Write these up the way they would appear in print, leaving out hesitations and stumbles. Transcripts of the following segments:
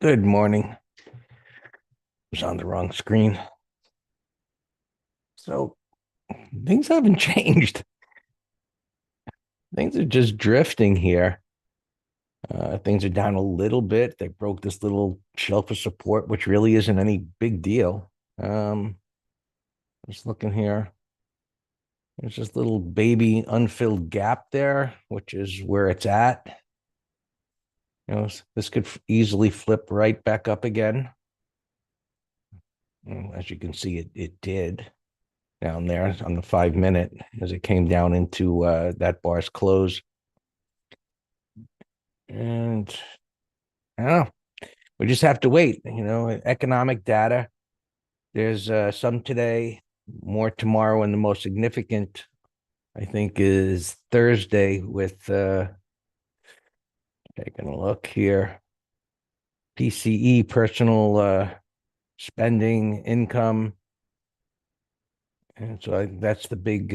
Good morning. Was on the wrong screen. So things haven't changed. Things are just drifting here. Things are down a little bit. They broke this little shelf of support, which really isn't any big deal. Just looking here. There's this little baby unfilled gap there, which is where it's at. This could easily flip right back up again. As you can see, it did down there on the 5 minute as it came down into that bar's close. And I don't know. We just have to wait. Economic data. There's some today, more tomorrow, and the most significant, I think, is Thursday with taking a look here. PCE, personal spending, income. And so that's the big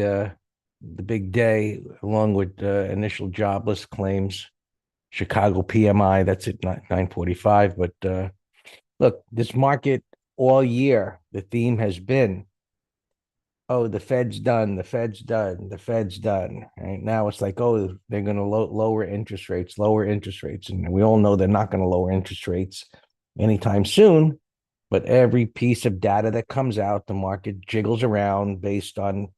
day, along with initial jobless claims. Chicago PMI, that's at 9:45. But look, this market all year, the theme has been, oh, the Fed's done, the Fed's done, the Fed's done. Right now it's like, oh, they're going to lower interest rates, lower interest rates. And we all know they're not going to lower interest rates anytime soon. But every piece of data that comes out, the market jiggles around based on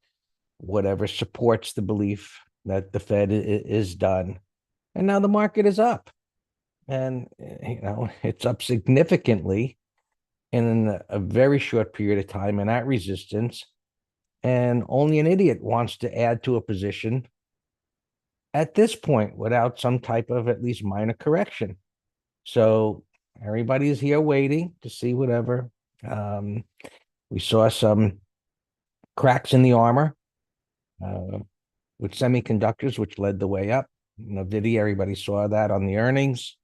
whatever supports the belief that the Fed is done. And now the market is up. And, it's up significantly in a very short period of time and at resistance. And only an idiot wants to add to a position at this point without some type of at least minor correction. So everybody is here waiting to see whatever. We saw some cracks in the armor with semiconductors, which led the way up. NVIDIA, everybody saw that on the earnings.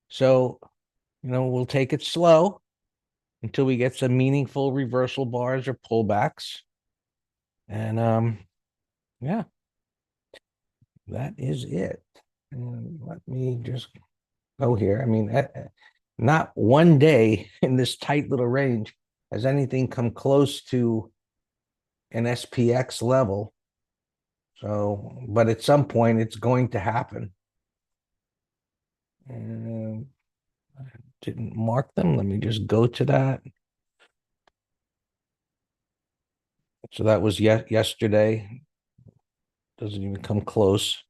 So, we'll take it slow until we get some meaningful reversal bars or pullbacks. And yeah, that is it. And let me just go here. I mean, not one day in this tight little range has anything come close to an SPX level. So, but at some point it's going to happen. And I didn't mark them. Let me just go to that. So that was yesterday. Doesn't even come close.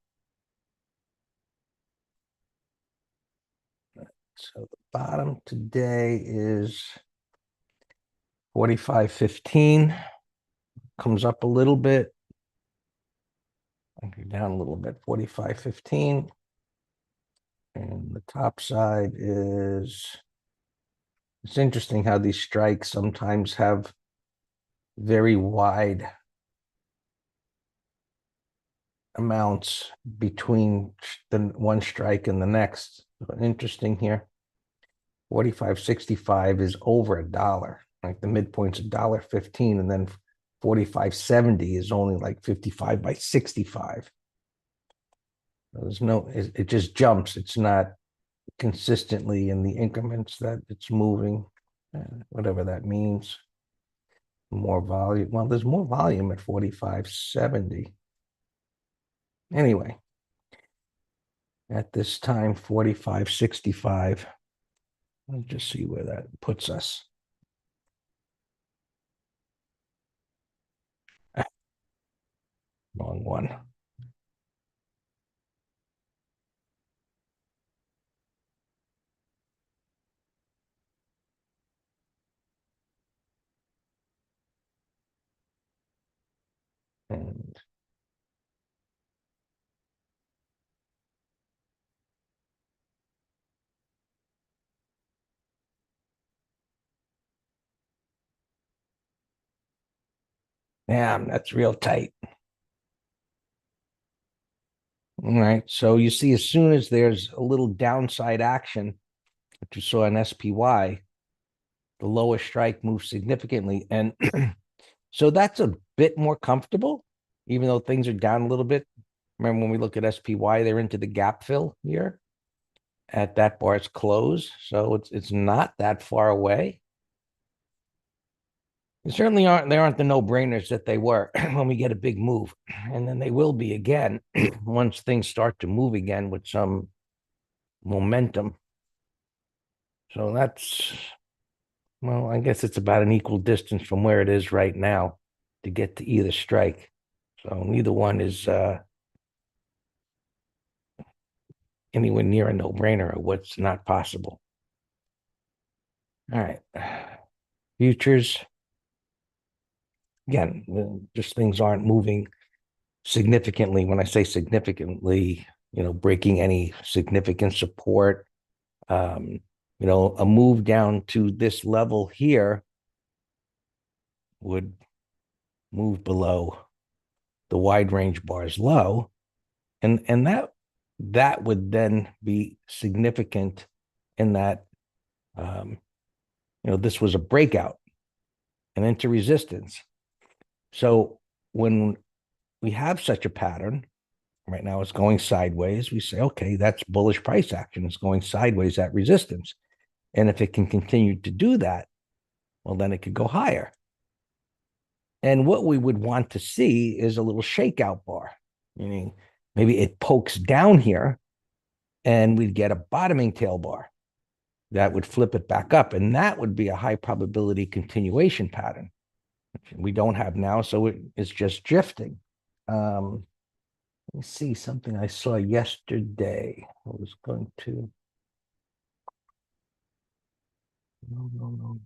So the bottom today is 45.15. Comes up a little bit. Okay, down a little bit, 45.15. And the top side is, it's interesting how these strikes sometimes have very wide amounts between the one strike and the next. Interesting here. 45.65 is over $1. Like the midpoint's $1.15, and then 45.70 is only like 55 by 65. There's no, it just jumps. It's not consistently in the increments that it's moving, whatever that means. More volume. Well, there's more volume at 45.70. Anyway, at this time, 45.65. Let's just see where that puts us. Wrong one. And damn, that's real tight. All right. So you see, as soon as there's a little downside action, that you saw in SPY, the lower strike moves significantly. And so that's a bit more comfortable, even though things are down a little bit. Remember when we look at SPY, they're into the gap fill here. at that bar's close. So it's not that far away. They certainly aren't the no-brainers that they were when we get a big move. And then they will be again once things start to move again with some momentum. So that's, well, I guess it's about an equal distance from where it is right now to get to either strike. So neither one is anywhere near a no-brainer or what's not possible. All right. Futures, again, just things aren't moving significantly. When I say significantly, breaking any significant support, a move down to this level here would move below the wide range bars low, and that would then be significant in that this was a breakout and into resistance. So when we have such a pattern, right now it's going sideways, we say, okay, that's bullish price action. It's going sideways at resistance. And if it can continue to do that, well, then it could go higher. And what we would want to see is a little shakeout bar, meaning maybe it pokes down here and we'd get a bottoming tail bar that would flip it back up. And that would be a high probability continuation pattern. We don't have now, so it's just drifting. Let me see something I saw yesterday. I was going to. No.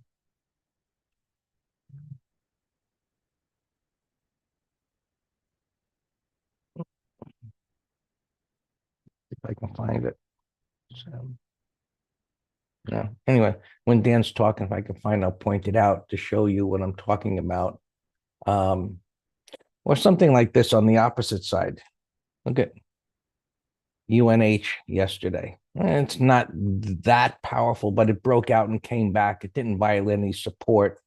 If I can find it. So, yeah. Anyway, when Dan's talking, if I can find, I'll point it out to show you what I'm talking about. Or something like this on the opposite side. Look at UNH yesterday. It's not that powerful, but it broke out and came back. It didn't violate any support.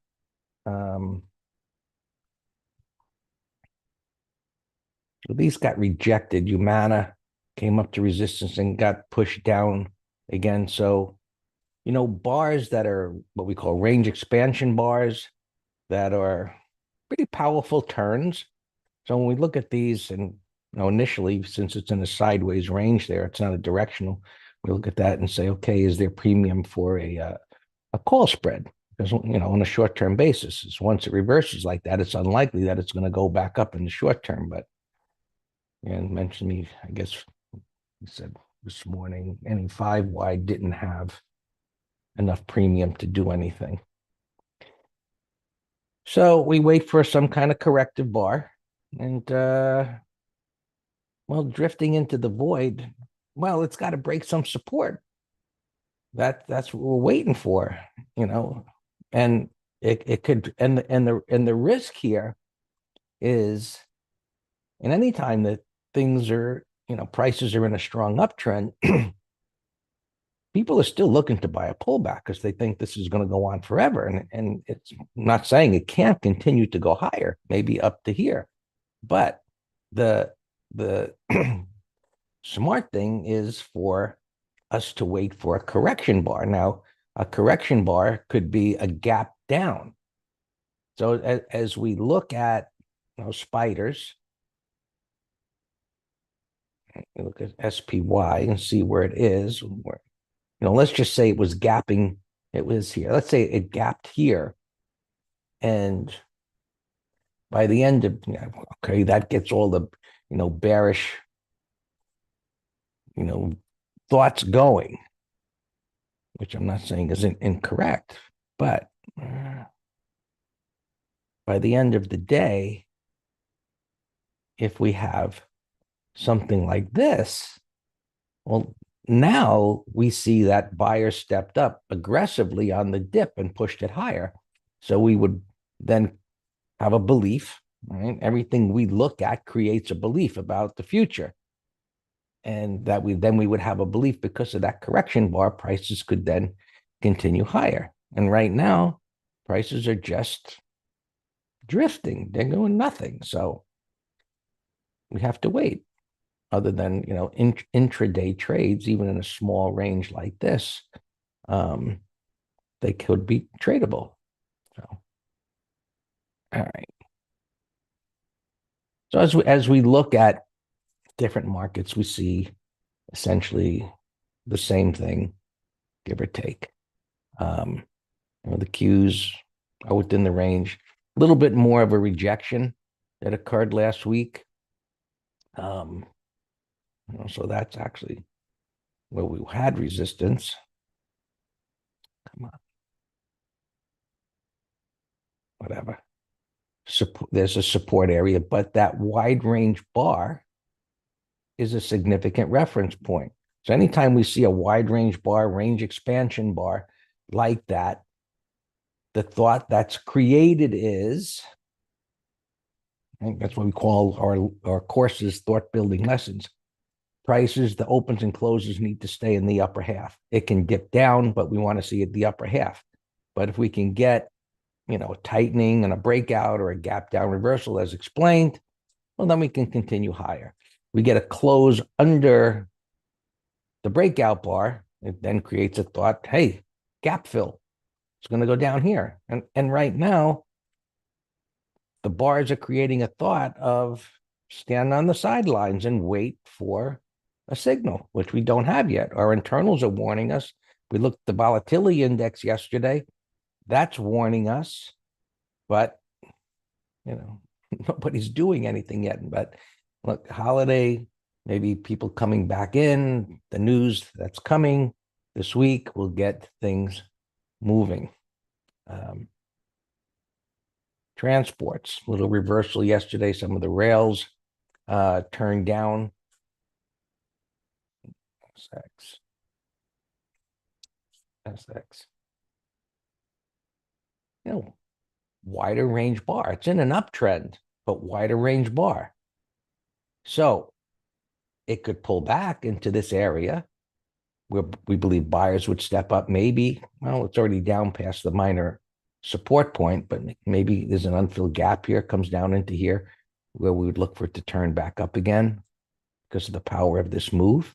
These got rejected. Humana came up to resistance and got pushed down again. So, bars that are what we call range expansion bars that are pretty powerful turns. So when we look at these, and initially, since it's in a sideways range there, it's not a directional. We look at that and say, okay, is there premium for a call spread? Because on a short-term basis, once it reverses like that, it's unlikely that it's going to go back up in the short term. But and mentioned me, I guess he said this morning, any 5 wide didn't have enough premium to do anything. So we wait for some kind of corrective bar, and drifting into the void, well, it's got to break some support. That's what we're waiting for, and it could, and the risk here is, in any time that things are, prices are in a strong uptrend, people are still looking to buy a pullback because they think this is going to go on forever. And it's not saying it can't continue to go higher, maybe up to here. But the smart thing is for us to wait for a correction bar. Now, a correction bar could be a gap down. So as we look at spiders, you look at SPY and see where it is. Let's just say it was gapping. It was here. Let's say it gapped here. And by the end of, okay, that gets all the, bearish, thoughts going, which I'm not saying isn't incorrect, but by the end of the day, if we have something like this, well, now we see that buyer stepped up aggressively on the dip and pushed it higher. So we would then have a belief, right? Everything we look at creates a belief about the future. And that we would have a belief because of that correction bar, prices could then continue higher. And right now, prices are just drifting. They're doing nothing. So we have to wait. other than, intraday trades, even in a small range like this, um, they could be tradable. So, all right. So as we look at different markets, we see essentially the same thing, give or take. Um, the Qs are within the range. A little bit more of a rejection that occurred last week. So that's actually where we had resistance. Come on, whatever. There's a support area, but that wide range bar is a significant reference point. So anytime we see a wide range bar, range expansion bar like that, the thought that's created is, I think that's what we call our courses thought building lessons. Prices, the opens and closes need to stay in the upper half. It can dip down, but we want to see it the upper half. But if we can get, a tightening and a breakout or a gap down reversal as explained, well, then we can continue higher. We get a close under the breakout bar, it then creates a thought, hey, gap fill. It's going to go down here. And right now, the bars are creating a thought of stand on the sidelines and wait for a signal, which we don't have yet. Our internals are warning us. We looked at the volatility index yesterday. That's warning us, but nobody's doing anything yet. But look, holiday, maybe people coming back in, the news that's coming this week will get things moving. Transports, little reversal yesterday. Some of the rails turned down. SX. Wider range bar. It's in an uptrend, but wider range bar. So it could pull back into this area where we believe buyers would step up. Maybe, well, it's already down past the minor support point, but maybe there's an unfilled gap here, comes down into here where we would look for it to turn back up again because of the power of this move.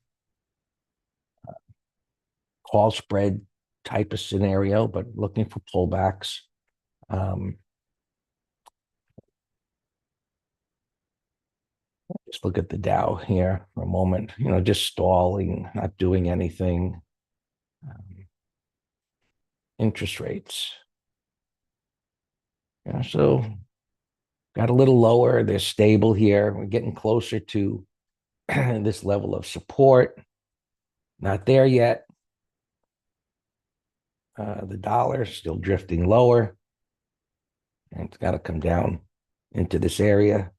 Call spread type of scenario, but looking for pullbacks. Just look at the Dow here for a moment, just stalling, not doing anything. Interest rates. So got a little lower. They're stable here. We're getting closer to this level of support. Not there yet. The dollar still drifting lower. And it's got to come down into this area.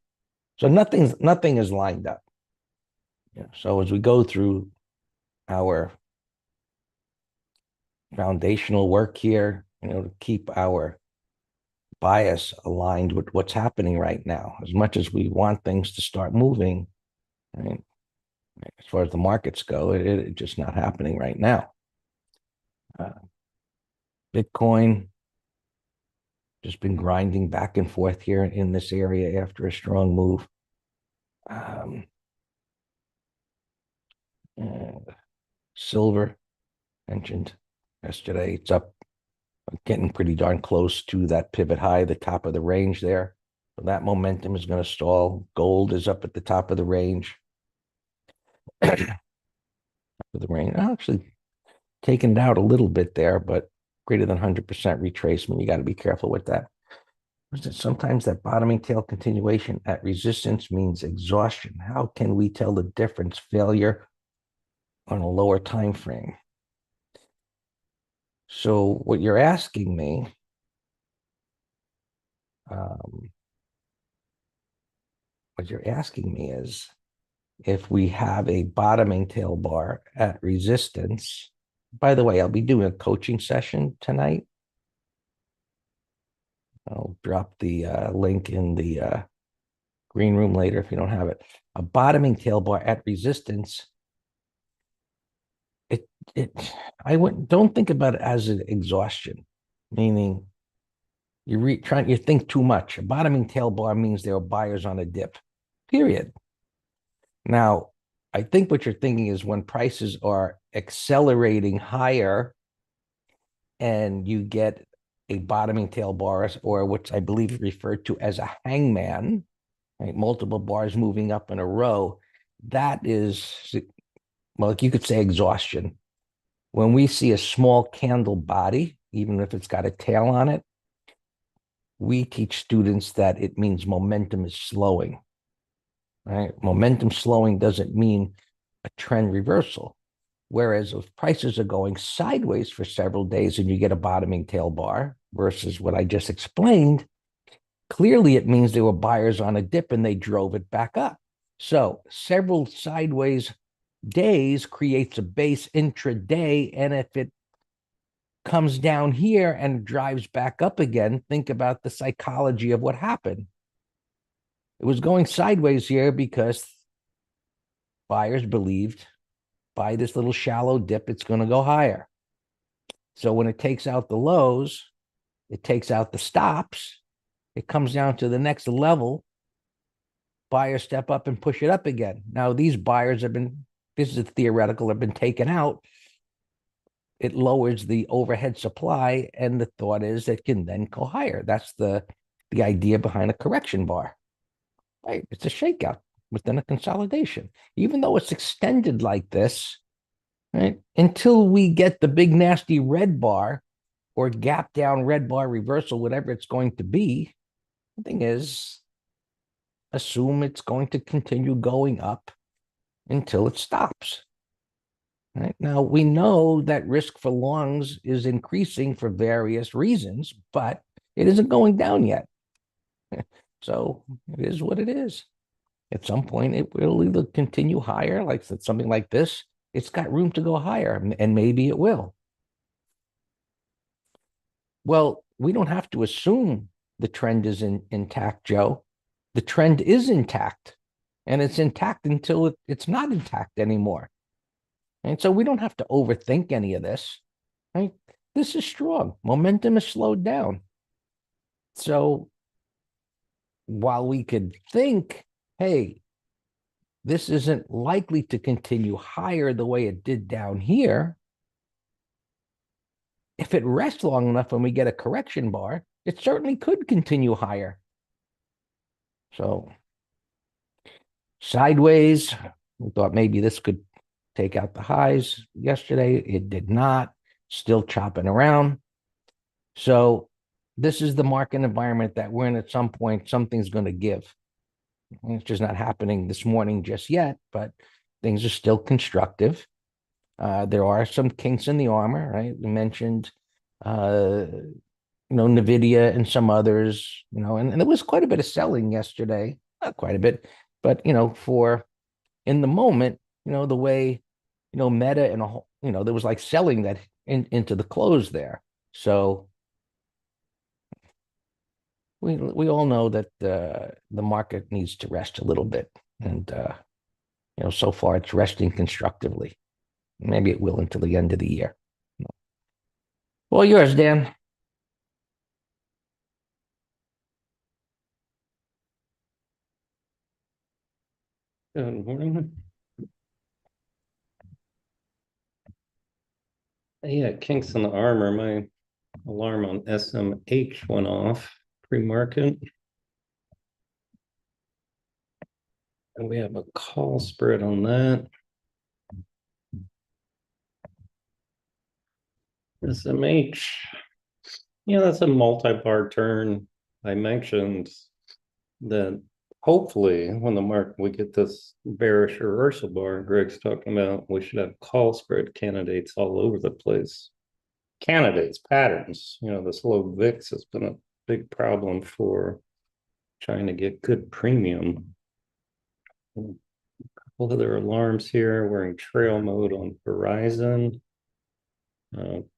So nothing is lined up. So as we go through our foundational work here, to keep our bias aligned with what's happening right now, as much as we want things to start moving, as far as the markets go, it's just not happening right now. Bitcoin just been grinding back and forth here in this area after a strong move. Silver, mentioned yesterday, it's up, getting pretty darn close to that pivot high, the top of the range there. So that momentum is going to stall. Gold is up at the top of the range. Actually taken it out a little bit there, but greater than 100% retracement. You got to be careful with that. Sometimes that bottoming tail continuation at resistance means exhaustion. How can we tell the difference? Failure on a lower time frame. So what you're asking me, is if we have a bottoming tail bar at resistance. By the way, I'll be doing a coaching session tonight. I'll drop the link in the green room later if you don't have it. A bottoming tail bar at resistance. Don't think about it as an exhaustion, meaning you think too much. A bottoming tail bar means there are buyers on a dip, period. Now, I think what you're thinking is when prices are accelerating higher and you get a bottoming tail bar, or which I believe referred to as a hangman, right? Multiple bars moving up in a row. That is, well, like you could say exhaustion. When we see a small candle body, even if it's got a tail on it, we teach students that it means momentum is slowing. Right? Momentum slowing doesn't mean a trend reversal. Whereas if prices are going sideways for several days and you get a bottoming tail bar versus what I just explained, clearly it means there were buyers on a dip and they drove it back up. So several sideways days creates a base intraday. And if it comes down here and drives back up again, think about the psychology of what happened. It was going sideways here because buyers believed by this little shallow dip, it's going to go higher. So when it takes out the lows, it takes out the stops, it comes down to the next level, buyers step up and push it up again. Now, these buyers have been, this is theoretical, have been taken out. It lowers the overhead supply, and the thought is it can then go higher. That's the idea behind a correction bar. Right? It's a shakeout within a consolidation. Even though it's extended like this, right? Until we get the big nasty red bar or gap down red bar reversal, whatever it's going to be, the thing is, assume it's going to continue going up until it stops. Right? Now, we know that risk for longs is increasing for various reasons, but it isn't going down yet. So it is what it is. At some point, it will either continue higher, like something like this. It's got room to go higher, and maybe it will. Well, we don't have to assume the trend is intact, Joe. The trend is intact, and it's intact until it's not intact anymore. And so we don't have to overthink any of this. Right? This is strong. Momentum is slowed down. So while we could think, hey, this isn't likely to continue higher the way it did down here, if it rests long enough and we get a correction bar, it certainly could continue higher. So sideways, we thought maybe this could take out the highs yesterday. It did not, still chopping around. So this is the market environment that we're in. At some point, something's going to give. It's just not happening this morning just yet, but things are still constructive. There are some kinks in the armor, right? We mentioned, NVIDIA and some others, and there was quite a bit of selling yesterday, not quite a bit, but, for in the moment, the way, Meta and, there was like selling that into the close there. So we all know that the market needs to rest a little bit. And, so far it's resting constructively. Maybe it will until the end of the year. Well, yours, Dan. Good morning. Yeah, kinks in the armor. My alarm on SMH went off pre-market. And we have a call spread on that. SMH. Yeah, that's a multi-bar turn. I mentioned that hopefully when the market we get this bearish reversal bar Greg's talking about, we should have call spread candidates all over the place. Candidates, patterns, this low VIX has been a big problem for trying to get good premium. A couple other alarms here. We're in trail mode on Verizon.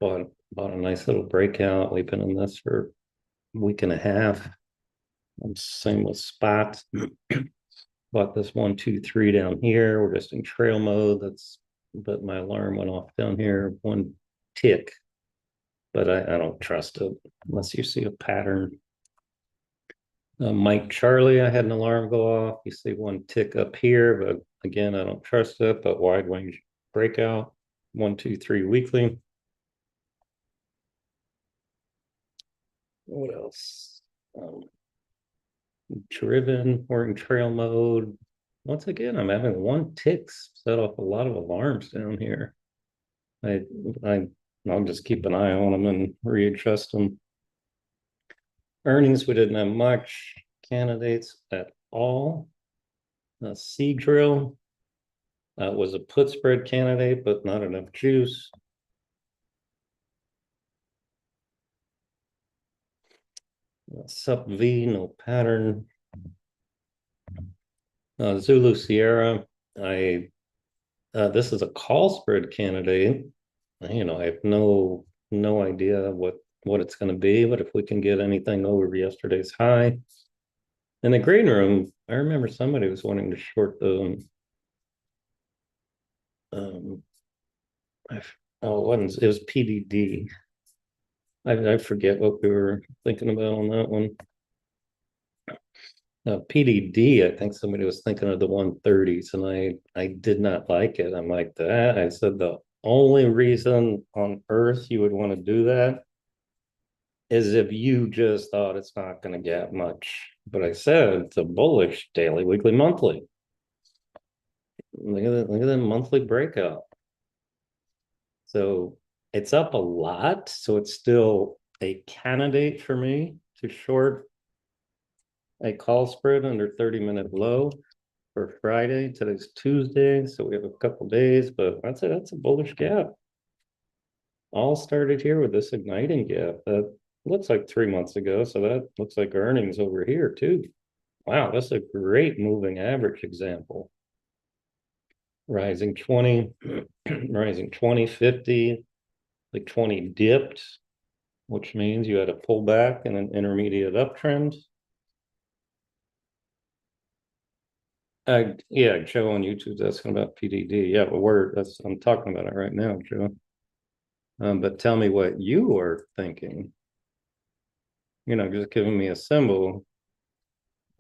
Bought a nice little breakout. We've been in this for a week and a half. Same with Spot. Bought this 1, 2, 3 down here. We're just in trail mode. But my alarm went off down here. One tick, but I don't trust it unless you see a pattern. Mike Charlie, I had an alarm go off. You see one tick up here, but Again, I don't trust it, but wide range breakout, 1, 2, 3 weekly. What else? Driven, we're in trail mode. Once again, I'm having one tick set off a lot of alarms down here. I, I'll just keep an eye on them and readjust them. Earnings, we didn't have much candidates at all. Sea drill was a put spread candidate, but not enough juice. Sub V, no pattern. Zulu Sierra, this is a call spread candidate. I have no idea what it's going to be, but if we can get anything over yesterday's high. In the green room, I remember somebody was wanting to short the it was PDD. I forget what we were thinking about on that one. PDD, I think somebody was thinking of the 130s, and I did not like it. I'm like that. I said the only reason on earth you would want to do that is if you just thought it's not going to get much. But I said it's a bullish daily, weekly, monthly. Look at that monthly breakout. So it's up a lot. So it's still a candidate for me to short a call spread under 30-minute low for Friday. Today's Tuesday, so we have a couple days, but that's a bullish gap. All started here with this igniting gap that looks like 3 months ago. So that looks like earnings over here too. Wow, that's a great moving average example. Rising 20, rising 20, 50, like 20 dipped, which means you had a pullback and an intermediate uptrend. Yeah, Joe on YouTube's asking about PDD. Yeah, but I'm talking about it right now, Joe. But tell me what you are thinking. Just giving me a symbol.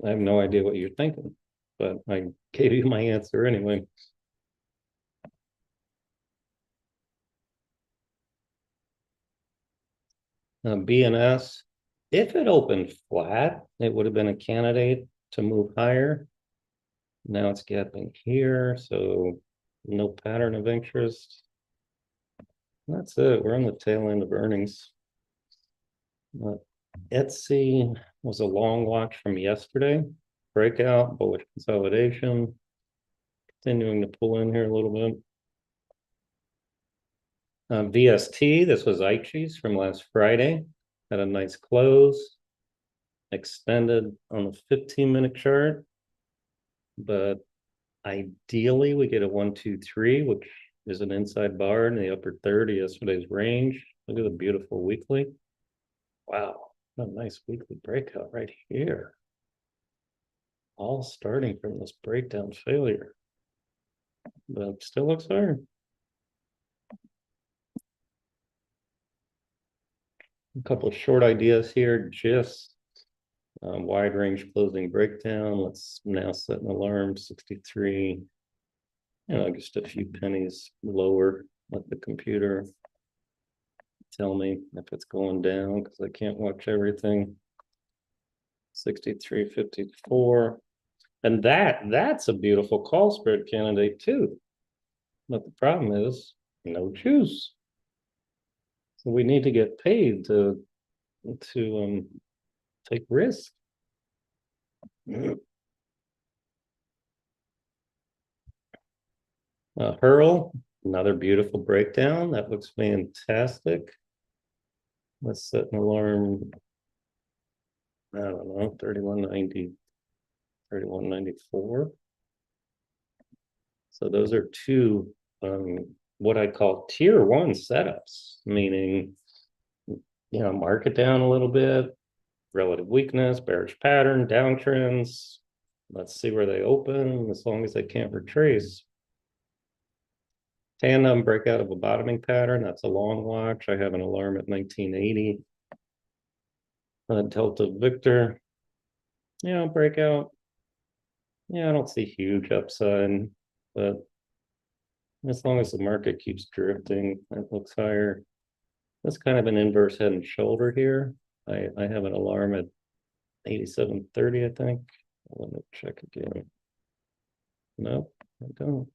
I have no idea what you're thinking, but I gave you my answer anyway. BNS, if it opened flat, it would have been a candidate to move higher. Now it's gapping here, so no pattern of interest. That's it. We're on the tail end of earnings. Etsy was a long watch from yesterday. Breakout, bullish consolidation. Continuing to pull in here a little bit. VST, this was Aichi's from last Friday. Had a nice close. Extended on the 15-minute chart. But ideally, we get a 1, 2, 3, which is an inside bar in the upper 30 yesterday's range. Look at the beautiful weekly. Wow, what a nice weekly breakout right here. All starting from this breakdown failure. But still looks hard. A couple of short ideas here, just wide range closing breakdown. Let's now set an alarm, 63. Just a few pennies lower. Let the computer tell me if it's going down because I can't watch everything. 63.54. And that's a beautiful call spread candidate too. But the problem is no juice. So we need to get paid to take risk. Hurl, another beautiful breakdown. That looks fantastic. Let's set an alarm. I don't know, 3190, 3194. So those are two what I call tier one setups, meaning market down a little bit, relative weakness, bearish pattern, downtrends. Let's see where they open, as long as they can't retrace. Tandem breakout of a bottoming pattern, that's a long watch. I have an alarm at 1980. Delta Victor, breakout. I don't see huge upside. but as long as the market keeps drifting, it looks higher. That's kind of an inverse head and shoulder here. I have an alarm at 87.30, I think. Let me check again. Nope, I don't.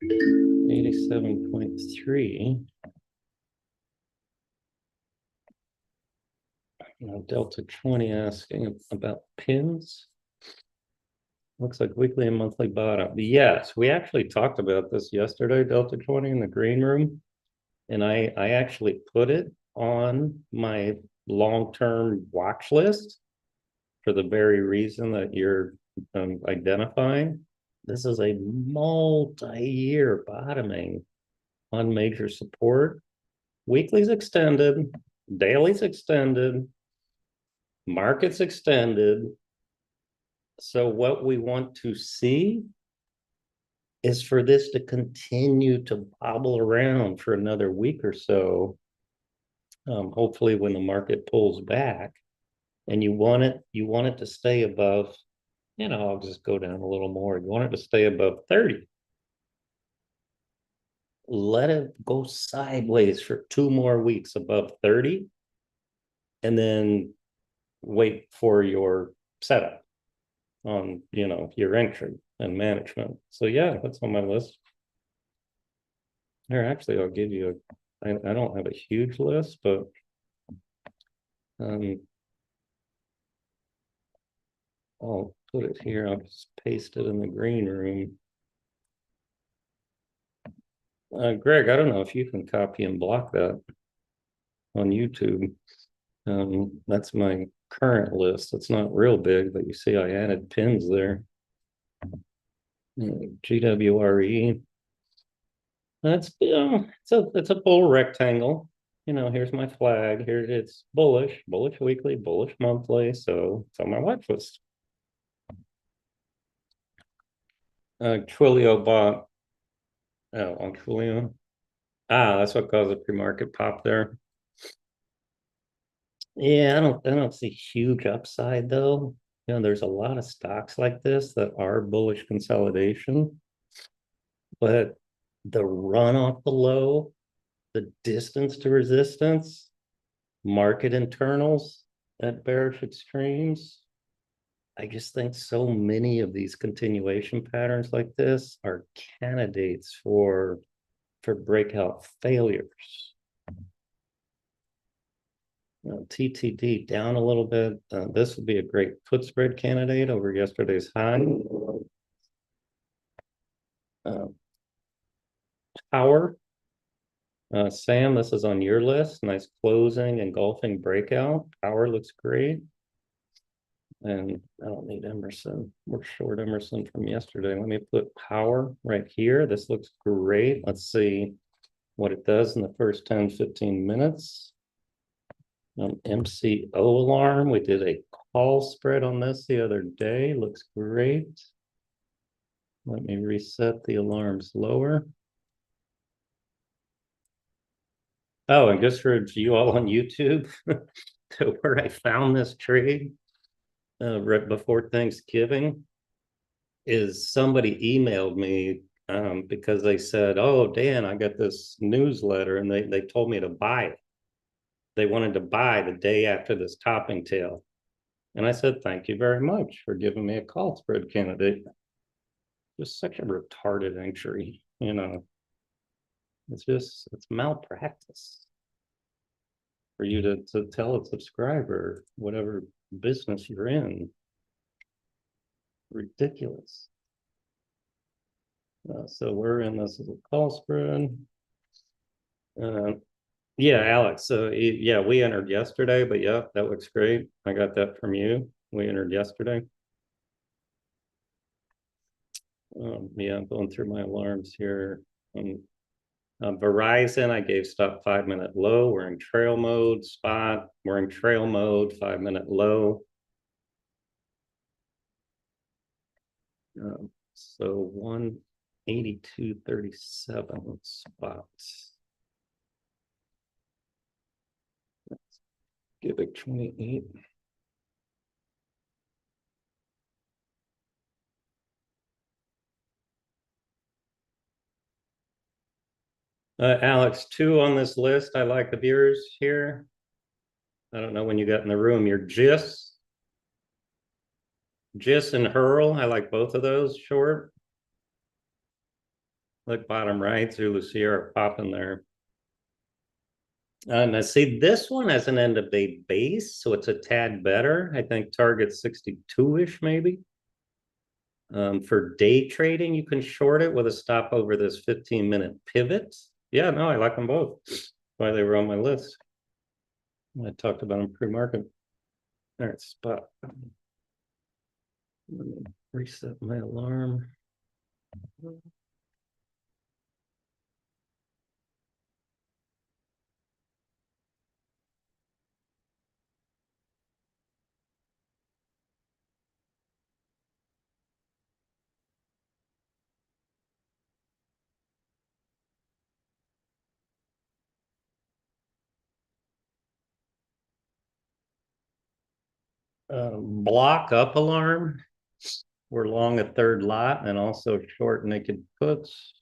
87.3. Now Delta 20 asking about pins. Looks like weekly and monthly bottom. Yes, we actually talked about this yesterday, Delta 20 in the green room. And I actually put it on my long-term watch list for the very reason that you're identifying. This is a multi-year bottoming on major support. Weekly's extended, daily's extended, market's extended. So what we want to see is for this to continue to bobble around for another week or so. Hopefully when the market pulls back, and you want it to stay above, I'll just go down a little more. You want it to stay above 30. Let it go sideways for 2 more weeks above 30, and then wait for your setup on, your entry and management. So yeah, that's on my list. Here, actually, I'll give you I don't have a huge list, but I'll put it here. I'll just paste it in the green room. Greg, I don't know if you can copy and block that on YouTube. That's my current list. It's not real big, but you see I added pins there. GWRE. That's it's a bull rectangle. Here's my flag. Here it's bullish weekly, bullish monthly. So it's on my watch list. Twilio bought. Oh, on Twilio. That's what caused the pre-market pop there. Yeah, I don't see huge upside though. There's a lot of stocks like this that are bullish consolidation, but the run off the low, the distance to resistance, market internals at bearish extremes. I just think so many of these continuation patterns like this are candidates for breakout failures. TTD down a little bit. This would be a great put spread candidate over yesterday's high. Power. Sam, this is on your list. Nice closing, engulfing breakout. Power looks great. And I don't need Emerson. We're short Emerson from yesterday. Let me put power right here. This looks great. Let's see what it does in the first 10, 15 minutes. MCO alarm. We did a call spread on this the other day. Looks great. Let me reset the alarms lower. Oh, and just for you all on YouTube, where I found this trade right before Thanksgiving is somebody emailed me because they said, "Oh, Dan, I got this newsletter," and they told me to buy it. They wanted to buy the day after this topping tail. And I said, "Thank you very much for giving me a call spread candidate." Just such a retarded entry, It's malpractice for you to tell a subscriber whatever business you're in. Ridiculous. So we're in this as a call spread. Yeah, Alex. So yeah, we entered yesterday, but yeah, that looks great. I got that from you. We entered yesterday. Yeah, I'm going through my alarms here. Verizon, I gave stop 5-minute low. We're in trail mode. Spot, we're in trail mode. 5-minute low. So 182.37 spots. Give it 28. Alex, two on this list. I like of yours here. I don't know when you got in the room. Your Gis and Hurl. I like both of those short. Look, bottom right, Zulu Sierra popping there. Now see, this one has an end of day base, so it's a tad better. I think target 62-ish maybe. For day trading, you can short it with a stop over this 15-minute pivot. Yeah, no, I like them both. That's why they were on my list. I talked about them pre-market. All right, spot. Let me reset my alarm. Block up alarm. We're long a third lot and also short naked puts.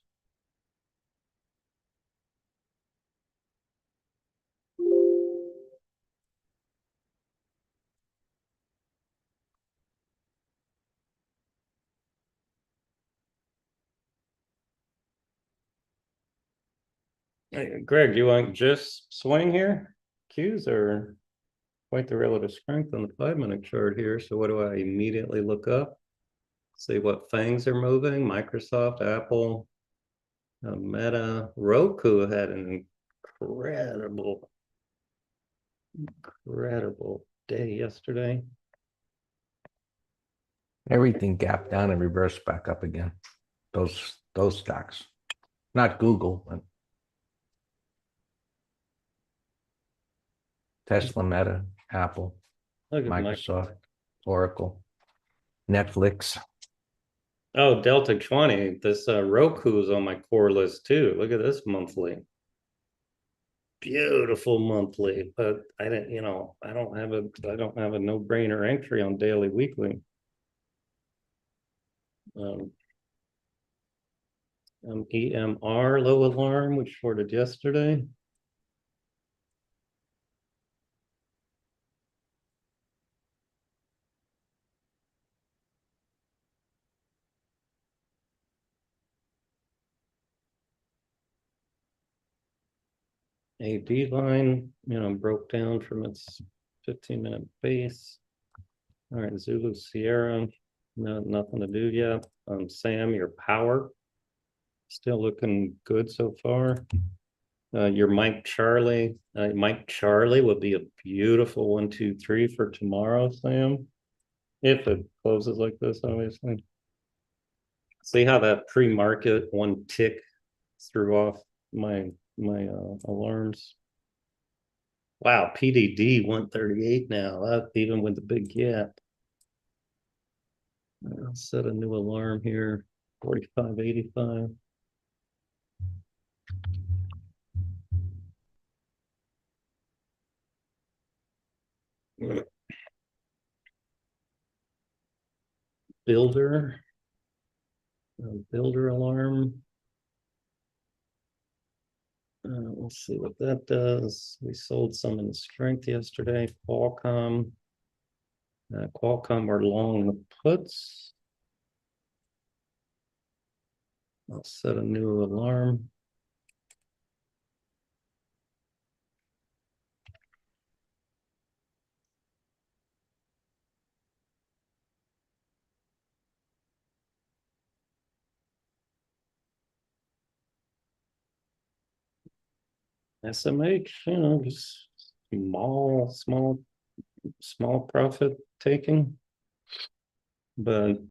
Hey, Greg, you want just swing here? Qs or quite the relative strength on the 5-minute chart here. So what do I immediately look up? See what fangs are moving. Microsoft, Apple, Meta, Roku had an incredible day yesterday. Everything gapped down and reversed back up again. Those stocks, not Google, but Tesla, Meta, Apple, Look at Microsoft, Oracle, Netflix. Oh, Delta 20. This Roku is on my core list too. Look at this monthly. Beautiful monthly, but I didn't, I don't have a no-brainer entry on daily, weekly. EMR low alarm, which shorted yesterday. AD line, broke down from its 15-minute base. All right, Zulu Sierra, no, nothing to do yet. Sam, your power, still looking good so far. Your Mike Charlie would be a beautiful 1, 2, 3 for tomorrow, Sam. If it closes like this, obviously. See how that pre-market one tick threw off my alarms. Wow, PDD 138 now. That even with the big gap. I'll set a new alarm here. 45.85. Builder alarm. Let's see what that does. We sold some in strength yesterday. Qualcomm are long the puts. I'll set a new alarm. SMH, just small profit taking, but